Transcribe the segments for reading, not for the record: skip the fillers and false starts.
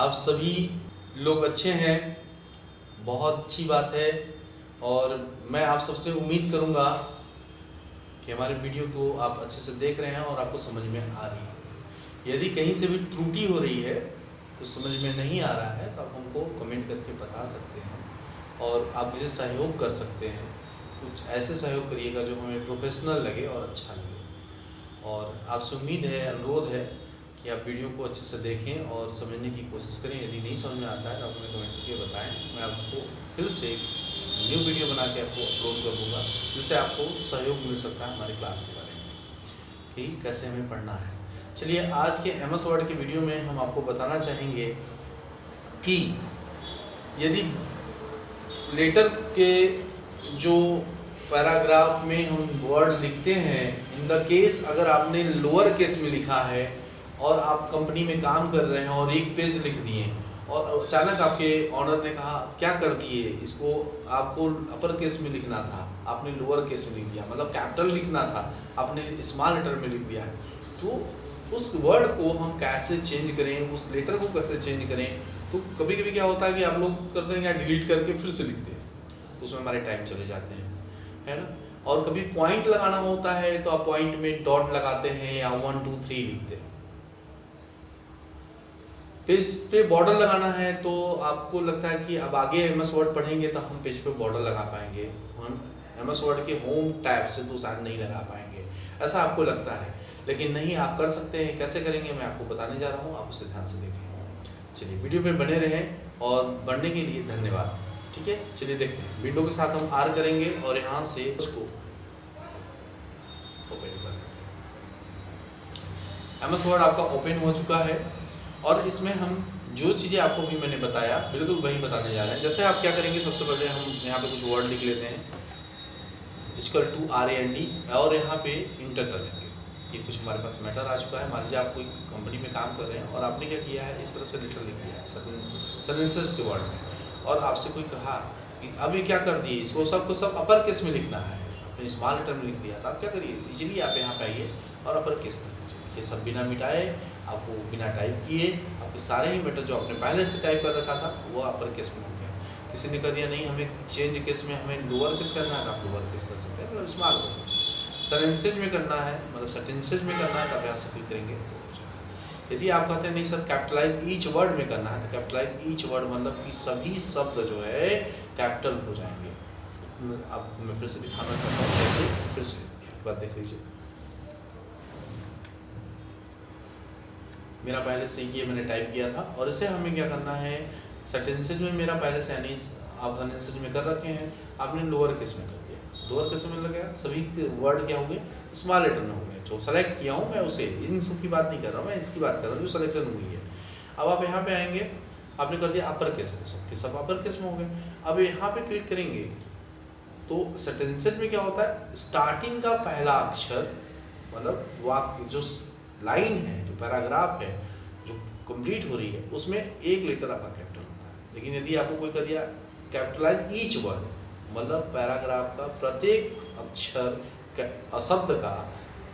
आप सभी लोग अच्छे हैं, बहुत अच्छी बात है। और मैं आप सबसे उम्मीद करूंगा कि हमारे वीडियो को आप अच्छे से देख रहे हैं और आपको समझ में आ रही है। यदि कहीं से भी त्रुटि हो रही है, कुछ समझ में नहीं आ रहा है, तो आप हमको कमेंट करके बता सकते हैं और आप मुझे सहयोग कर सकते हैं। कुछ ऐसे सहयोग करिएगा जो हमें प्रोफेशनल लगे और अच्छा लगे। और आपसे उम्मीद है, अनुरोध है कि आप वीडियो को अच्छे से देखें और समझने की कोशिश करें। यदि नहीं समझ में आता है तो आप हमें कमेंट करके बताएं। मैं आपको फिर से न्यू वीडियो बना के आपको अपलोड कर दूँगा, जिससे आपको सहयोग मिल सकता है हमारी क्लास के बारे में कि कैसे हमें पढ़ना है। चलिए, आज के एमएस वर्ड के वीडियो में हम आपको बताना चाहेंगे कि यदि लेटर के जो पैराग्राफ में हम वर्ड लिखते हैं, इन द केस अगर आपने लोअर केस में लिखा है और आप कंपनी में काम कर रहे हैं और एक पेज लिख दिए और अचानक आपके ऑनर ने कहा क्या कर दिए, इसको आपको अपर केस में लिखना था, आपने लोअर केस में लिख दिया, मतलब कैपिटल लिखना था, आपने स्मॉल लेटर में लिख दिया है। तो उस वर्ड को हम कैसे चेंज करें, उस लेटर को कैसे चेंज करें। तो कभी कभी क्या होता है कि आप लोग करते हैं क्या, डिलीट करके फिर से लिखते हैं, तो उसमें हमारे टाइम चले जाते हैं, है ना। और कभी पॉइंट लगाना होता है तो आप पॉइंट में डॉट लगाते हैं या 1 2 3 लिखते हैं। पेज पे बॉर्डर लगाना है तो आपको लगता है कि अब आगे एमएस वर्ड पढ़ेंगे तो हम पेज पे बॉर्डर लगा पाएंगे, हम एमएस वर्ड के होम टैब से तो शायद नहीं लगा पाएंगे, ऐसा आपको लगता है। लेकिन नहीं, आप कर सकते हैं। कैसे करेंगे मैं आपको बताने जा रहा हूँ, आप उसे ध्यान से देखें। चलिए, वीडियो पे बने रहें और बनने के लिए धन्यवाद। ठीक है, चलिए देखते हैं। विंडो के साथ हम आर करेंगे और यहाँ से उसको ओपन कर देते हैं। एमएस वर्ड आपका ओपन हो चुका है और इसमें हम जो चीज़ें आपको भी मैंने बताया बिल्कुल वही बताने जा रहे हैं। जैसे आप क्या करेंगे, सबसे पहले हम यहाँ पे कुछ वर्ड लिख लेते हैं, = RAND, और यहाँ पे इंटर कर देंगे कि कुछ हमारे पास मैटर आ चुका है। मान लीजिए आप कोई कंपनी में काम कर रहे हैं और आपने क्या किया है, इस तरह से लेटर लिख दिया है सेंटेंसेस के वर्ड में, और आपसे कोई कहा कि अभी क्या कर दिए, इसको सबको सब अपर केस में लिखना है, आपने स्मॉल लेटर में लिख दिया, तो आप क्या करिए, इजीली आप यहाँ पे आइए और अपर केस में लिखिए। ये सब बिना मिटाए, आपको बिना टाइप किए, आपके सारे ही मैटर जो आपने पहले से टाइप कर रखा था वो अपर केस में हो गया। किसी ने कर दिया नहीं, हमें चेंज केस में हमें लोअर केस करना है तो आप लोअर केस कर सकते हैं, मतलब स्मॉल कर सकते हैं। सेंटेंसेज में करना है, मतलब सेंटेंसेज में करना है तो आप यहाँ से क्लिक करेंगे तो हो जाएगा। यदि आप कहते हैं नहीं सर कैपिटलाइज ईच वर्ड में करना है, तो कैपिटलाइज ईच वर्ड मतलब कि सभी शब्द जो है कैपिटल हो जाएंगे। अब मैं फिर से दिखाना चाहता हूँ कैसे, फिर से एक बार देख लीजिए। मेरा पहले से ये मैंने टाइप किया था और इसे हमें क्या करना है, सेंटेंसेज में मेरा पहले से यानी आप सेंटेंसेज में कर रखे हैं, आपने लोअर केस में कर दिया, लोअर केस में लग गया, सभी वर्ड क्या होंगे, स्मॉल लेटर में हो गए। जो सेलेक्ट किया हूँ मैं उसे, इन सब की बात नहीं कर रहा हूँ मैं, इसकी बात कर रहा हूँ जो सिलेक्शन हुई है। अब आप यहाँ पे आएंगे, आपने कर दिया अपर केस में, सबके सब अपर केस में हो गए। अब यहाँ पे क्लिक करेंगे तो सेंटेंसेज में क्या होता है, स्टार्टिंग का पहला अक्षर, मतलब वाक्य जो लाइन है, जो पैराग्राफ है जो कंप्लीट हो रही है, उसमें एक लेटर आपका कैपिटल होता है। लेकिन यदि आपको कोई कर दिया कैपिटलाइज ईच वर्ड, मतलब पैराग्राफ का प्रत्येक अक्षर शब्द का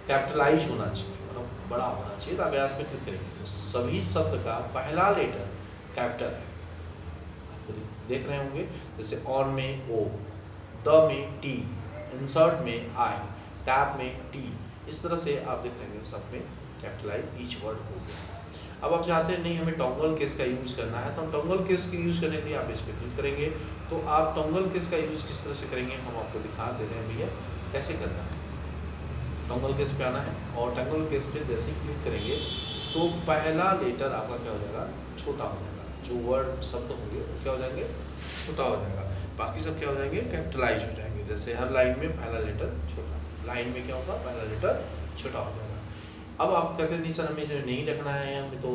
कैपिटलाइज होना चाहिए, मतलब बड़ा होना चाहिए, तो आप यहाँ पे क्लिक करेंगे तो सभी शब्द का पहला लेटर कैपिटल है। आपको देख रहे होंगे, जैसे ऑन में O, द में T, इंसर्ट में I, टैब में T, इस तरह से आप देख रहे हैं सब में कैपिटलाइज ईच वर्ड हो गया। अब आप चाहते हैं नहीं हमें टॉन्गल केस का यूज करना है, तो हम टॉन्गल केस के यूज करने के लिए आप इस पर क्लिक करेंगे। तो आप टॉन्गल केस का यूज किस तरह से करेंगे हम आपको दिखा दे रहे हैं भैया, कैसे करना है। टॉन्गल केस पे आना है और टॉन्गल केस पे जैसे ही क्लिक करेंगे तो पहला लेटर आपका क्या हो जाएगा, छोटा हो जाएगा। जो वर्ड शब्द होंगे वो क्या हो जाएंगे, छोटा हो जाएगा, बाकी सब क्या हो जाएंगे, कैपिटलाइज हो जाएंगे। जैसे हर लाइन में पहला लेटर छोटा, लाइन में क्या होगा, पहला लेटर छोटा हो जाएगा। अब आप कहते हैं नहीं सर हमें इसे नहीं रखना है, हमें तो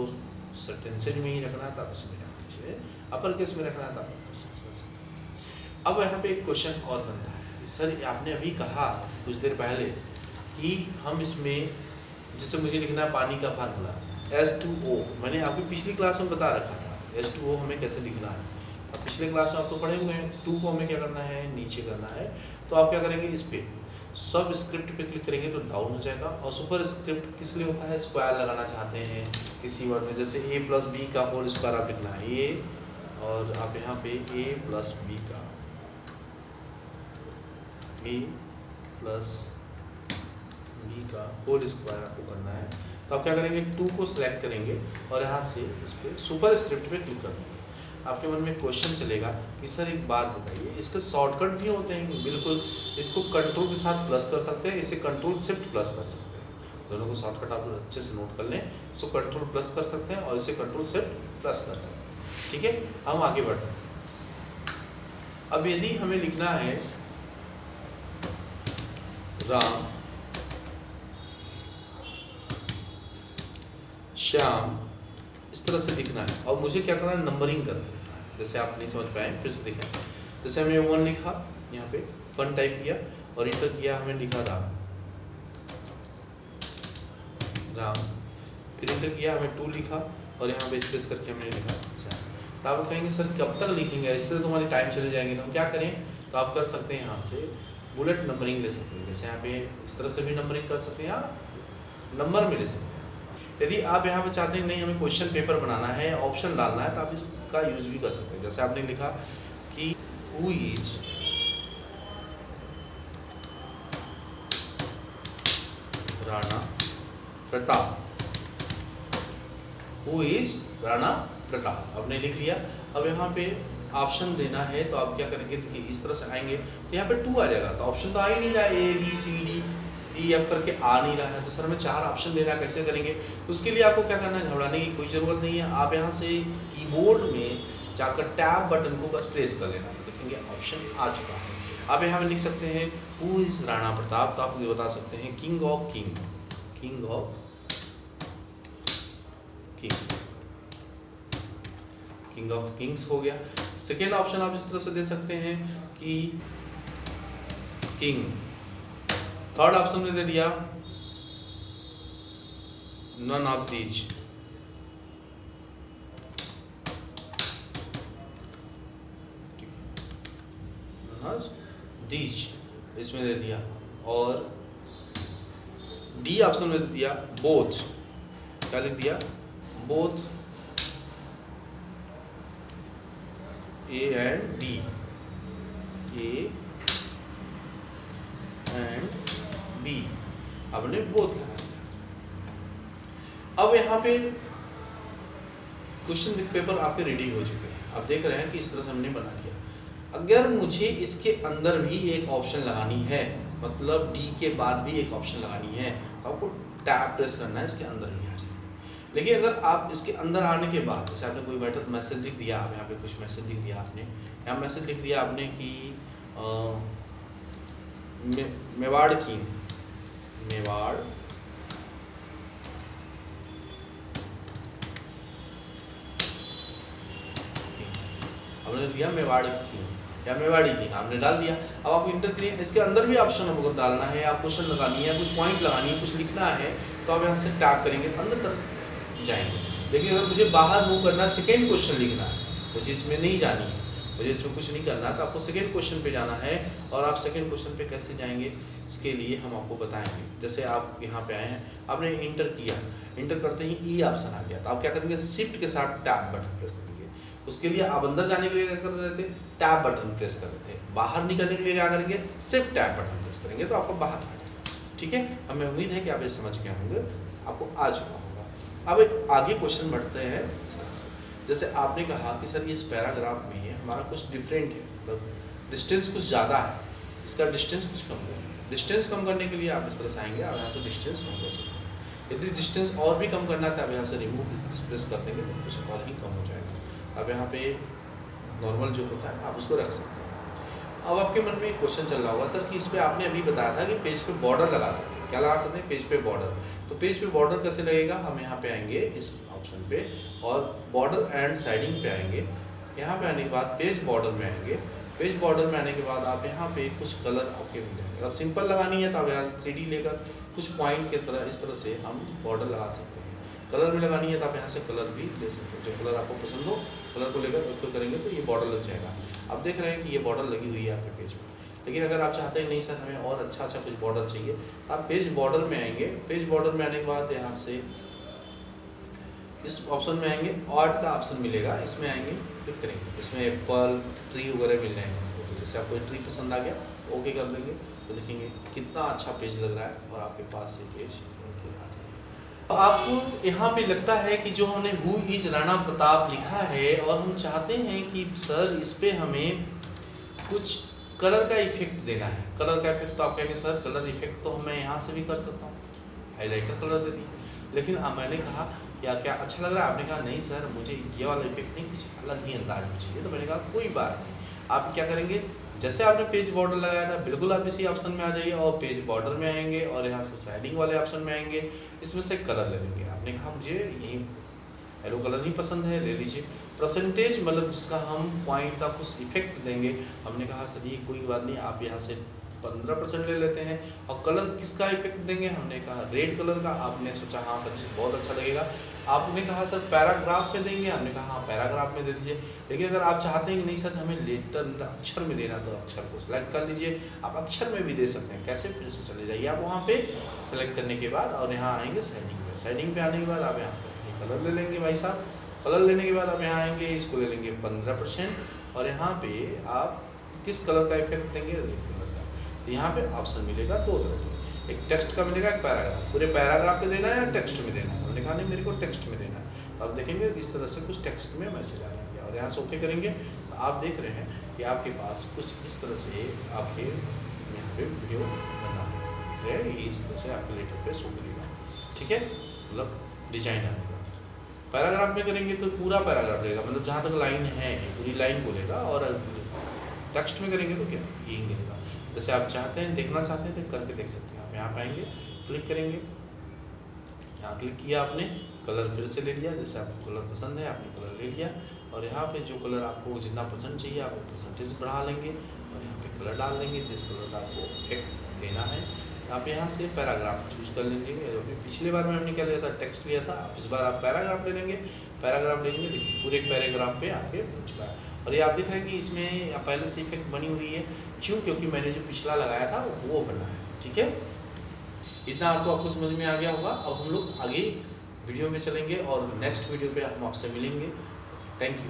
सेंटेंसेज में ही रखना है, तो आप इसमें रख लीजिए, अपर केस में रखना है तो आप अपर केस में रख सकते। अब यहाँ पे एक क्वेश्चन और बनता है, सर आपने अभी कहा कुछ देर पहले कि हम इसमें जैसे मुझे लिखना है पानी का फार्मूला H2O, मैंने आपकी पिछली क्लास में बता रखा था H2O हमें कैसे लिखना है। अब पिछले क्लास में आप तो पढ़े हुए हैं। 2 को हमें क्या करना है, नीचे करना है। तो आप क्या करेंगे, इस पे सब स्क्रिप्ट पे क्लिक करेंगे तो डाउन हो जाएगा। और सुपर स्क्रिप्ट किस लिए होता है, स्क्वायर लगाना चाहते हैं किसी वर्ड में, जैसे a प्लस बी का होल स्क्वायर आप लिखना है a, और आप यहाँ पे a प्लस बी का होल स्क्वायर आपको करना है। तो आप क्या करेंगे, 2 को सिलेक्ट करेंगे और यहाँ से इस पर सुपर स्क्रिप्ट पे क्लिक कर देंगे। आपके मन में क्वेश्चन चलेगा कि सर एक बात बताइए, इसके शॉर्टकट भी होते हैं? बिल्कुल, इसको कंट्रोल के साथ प्लस कर सकते हैं, इसे कंट्रोल शिफ्ट प्लस कर सकते हैं। दोनों को शॉर्टकट आप अच्छे से नोट कर लें। इसको कंट्रोल प्लस कर सकते हैं और इसे कंट्रोल शिफ्ट प्लस कर सकते हैं। ठीक है, हम आगे बढ़ते हैं। अब यदि हमें लिखना है राम श्याम, इस तरह से लिखना है और मुझे क्या करना है, नंबरिंग कर देना है। जैसे आप नहीं समझ पाए फिर से देखें। जैसे हमने 1 लिखा, यहाँ पे 1 टाइप किया और इंटर किया, हमें लिखा राम, फिर इंटर किया, हमें 2 लिखा और यहाँ पे स्पेस करके हमने लिखा श्याम। तो आप कहेंगे सर कब तक लिखेंगे, इससे तो हमारी टाइम चले जाएंगे। तो हम क्या करें, तो आप कर सकते हैं यहाँ से बुलेट नंबरिंग ले सकते हैं। जैसे यहाँ पे इस तरह से भी नंबरिंग कर सकते हैं या नंबर में ले सकते हैं। यदि आप यहाँ पे चाहते हैं नहीं हमें क्वेश्चन पेपर बनाना है, ऑप्शन डालना है, तो आप इसका यूज भी कर सकते हैं। जैसे आपने लिखा कि who is Rana Pratap, who is Rana Pratap आपने लिख लिया। अब यहाँ पे ऑप्शन देना है तो आप क्या करेंगे, देखिए इस तरह से आएंगे तो यहाँ पे 2 आ जाएगा। तो ऑप्शन तो आ ही नहीं रहा, A B C D E F करके आ नहीं रहा है। तो सर हमें 4 ऑप्शन देना, कैसे करेंगे? तो उसके लिए आपको क्या करना है, घबराने की कोई ज़रूरत नहीं है। आप यहाँ से कीबोर्ड में जाकर टैब बटन को बस प्रेस कर लेना, तो देखेंगे ऑप्शन आ चुका है। आप यहाँ पे लिख सकते हैं हु इज राणा प्रताप, तो आप ये बता सकते हैं king of king, king of king, king of Kings हो गया। सेकेंड ऑप्शन आप इस तरह से दे सकते हैं कि किंग। थर्ड ऑप्शन में दे दिया नन ऑफ दीज, दीज इसमें दे दिया। और डी ऑप्शन में दे दिया बोथ, क्या लिख दिया, both A and D, A and B, आपने बोथ लगा दिया। अब यहाँ पे क्वेश्चन पेपर आपके रेडी हो चुके हैं। आप देख रहे हैं कि इस तरह से हमने बना लिया। अगर मुझे इसके अंदर भी एक ऑप्शन लगानी है, मतलब डी के बाद भी एक ऑप्शन लगानी है, तो आपको टैब प्रेस करना है, इसके अंदर भी आ जाएगा। लेकिन अगर आप इसके अंदर आने के बाद, जैसे आपने कोई मैटर मैसेज लिख दिया, आप यहाँ पे कुछ मैसेज लिख दिया आपने, यहाँ मैसेज लिख दिया आपने कि मेवाड़ किंग, मेवाड़ आपने दिया मेवाड़ किंग या मेवाड़ी किंग आपने डाल दिया। अब आप इंटर करिए, इसके अंदर भी ऑप्शन आपको डालना है, आप क्वेश्चन लगानी है, कुछ पॉइंट लगानी है, कुछ लिखना है, तो आप यहाँ से टैप करेंगे अंदर तक जाएंगे। लेकिन अगर मुझे बाहर मूव करना है, सेकेंड क्वेश्चन लिखना है, मुझे इसमें नहीं जानी है, मुझे इसमें कुछ नहीं करना, तो आपको सेकेंड क्वेश्चन पे जाना है। और आप सेकेंड क्वेश्चन पे कैसे जाएंगे, इसके लिए हम आपको बताएंगे। जैसे आप यहाँ पे आए हैं, आपने इंटर किया, इंटर करते ही ई ऑप्शन आ गया, तो आप क्या करेंगे, शिफ्ट के साथ टैब बटन प्रेस करेंगे। उसके लिए आप अंदर जाने के लिए क्या कर रहे थे, टैब बटन प्रेस कर रहे थे। बाहर निकलने के लिए क्या करेंगे, शिफ्ट टैब बटन प्रेस करेंगे, तो आपको बाहर आ जाएगा। ठीक है, हमें उम्मीद है कि आप ये समझ गए होंगे, आपको आ चुका होगा। अब आगे क्वेश्चन बढ़ते हैं इस तरह से। जैसे आपने कहा कि सर इस पैराग्राफ में हमारा कुछ डिफरेंट है, मतलब डिस्टेंस कुछ ज़्यादा है, इसका डिस्टेंस कुछ कम करेंगे। डिस्टेंस कम करने के लिए आप इस तरह से आएंगे, आप यहाँ से डिस्टेंस कम कर सकते हैं। यदि डिस्टेंस और भी कम करना था, आप यहाँ से रिमूव प्रेस कर देंगे तो कुछ और ही कम हो जाएगा। अब यहाँ पे नॉर्मल जो होता है आप उसको रख सकते हैं। अब आपके मन में एक क्वेश्चन चल रहा होगा, सर कि इस पर आपने अभी बताया था कि पेज पे बॉर्डर लगा सकते हैं, क्या लगा सकते हैं, पेज पे बॉर्डर। तो पेज पे बॉर्डर कैसे लगेगा, हम यहाँ पे आएंगे इस ऑप्शन पे और बॉर्डर एंड साइडिंग पे आएंगे। यहाँ पे आने के बाद पेज बॉर्डर में आएंगे। पेज बॉर्डर में आने के बाद आप यहाँ पे कुछ कलर आपके मिल जाएंगे। अगर सिंपल लगानी है तो आप यहाँ 3D लेकर कुछ पॉइंट के तरह इस तरह से हम बॉर्डर लगा सकते हैं। कलर में लगानी है तो आप यहाँ से कलर भी ले सकते हो, जो कलर आपको पसंद हो कलर को लेकर उपयोग करेंगे तो ये बॉर्डर लग जाएगा। आप देख रहे हैं कि ये बॉर्डर लगी हुई है आपके पेज में। लेकिन अगर आप चाहते हैं नहीं सर हमें और अच्छा कुछ बॉर्डर चाहिए, तो आप पेज बॉर्डर में आएंगे। पेज बॉर्डर में आने के बाद यहाँ से इस ऑप्शन में आएंगे, आर्ट का ऑप्शन मिलेगा, इसमें आएंगे, क्लिक करेंगे, इसमें एप्पल ट्री वगैरह मिल जाएंगे आपको। तो जैसे आपको ट्री पसंद आ गया ओके कर देंगे, तो देखेंगे कितना अच्छा पेज लग रहा है और आपके पास ये पेज आ जाएगा। आपको यहाँ पे लगता है कि जो हमने हु इज राणा प्रताप लिखा है और हम चाहते हैं कि सर इस पे हमें कुछ कलर का इफेक्ट देना है। कलर का इफेक्ट तो आप कहेंगे सर कलर इफेक्ट तो मैं यहाँ से भी कर सकता हूँ, हाईलाइटर कलर दे दिए। लेकिन मैंने कहा क्या अच्छा लग रहा है, आपने कहा नहीं सर मुझे ये वाला इफेक्ट नहीं, कुछ अलग ही अंदाज में चाहिए। तो मैंने कहा कोई बात नहीं, आप क्या करेंगे, जैसे आपने पेज बॉर्डर लगाया था बिल्कुल आप इसी ऑप्शन में आ जाइए और पेज बॉर्डर में आएंगे और यहाँ से शेडिंग वाले ऑप्शन में आएंगे, इसमें से कलर ले लेंगे। आपने कहा मुझे यही येलो कलर ही पसंद है, ले लीजिए। परसेंटेज मतलब जिसका हम पॉइंट का कुछ इफेक्ट देंगे, हमने कहा सर ये कोई बात नहीं, आप यहाँ से 15% ले लेते हैं। और कलर किसका इफेक्ट देंगे, हमने कहा रेड कलर का। आपने सोचा हाँ सर जी बहुत अच्छा लगेगा। आपने कहा सर पैराग्राफ में देंगे, हमने कहा हाँ पैराग्राफ में दे दीजिए। लेकिन अगर आप चाहते हैं कि नहीं सर हमें लेटर अक्षर में देना, तो अक्षर को सिलेक्ट कर लीजिए। आप अक्षर में भी दे सकते हैं, कैसे, फिर से चले जाइए आप वहाँ पे सेलेक्ट करने के बाद और यहाँ आएंगे शेडिंग पे। शेडिंग पे आने के बाद आप यहाँ पे कलर ले लेंगे भाई साहब। कलर लेने के बाद आप यहाँ आएंगे, इसको ले लेंगे 15% और यहाँ पे आप किस कलर का इफेक्ट देंगे, रेड कलर का। तो यहाँ पे ऑप्शन मिलेगा दो तरह के, एक टेक्स्ट का मिलेगा, एक पैराग्राफ। पूरे पैराग्राफ में देना है या टेक्स्ट में देना है, हमने कहा नहीं मेरे को टेक्स्ट में देना है। तो आप देखेंगे इस तरह से कुछ टेक्स्ट में मैसेज आ जाएंगे और यहाँ से ओके करेंगे। तो आप देख रहे हैं कि आपके पास कुछ इस तरह से आपके यहाँ पे वीडियो बना दिख रहे हैं, इस तरह से आपके लेटर पे शो करेगा, ठीक है, मतलब डिजाइन आएगा। पैराग्राफ में करेंगे तो पूरा पैराग्राफ लेगा, मतलब जहाँ तक लाइन है पूरी लाइन बोलेगा। और टेक्स्ट में करेंगे तो क्या यही मिलेगा। जैसे आप चाहते हैं देखना चाहते हैं तो करके देख सकते हैं। आप यहाँ पे आएंगे, क्लिक करेंगे, यहाँ क्लिक किया आपने, कलर फिर से ले लिया, जैसे आपको कलर पसंद है आपने कलर ले लिया। और यहाँ पे जो कलर आपको जितना पसंद चाहिए आप परसेंटेज बढ़ा लेंगे और यहाँ पे कलर डाल देंगे जिस कलर का आपको इफेक्ट देना है। आप यहाँ से पैराग्राफ चूज कर लेंगे। पिछले बार में हमने क्या लिया था, टेक्स्ट लिया था, अब इस बार आप पैराग्राफ ले लेंगे। पैराग्राफ लेंगे, देखिए पूरे पैराग्राफ पे आपके बन चुका है। और ये आप देख रहे हैं कि इसमें पहले से इफेक्ट बनी हुई है, क्योंकि मैंने जो पिछला लगाया था वो बना है, ठीक है। इतना आपको समझ में आ गया होगा। अब हम लोग आगे वीडियो में चलेंगे और नेक्स्ट वीडियो पे हम आपसे मिलेंगे। Thank you.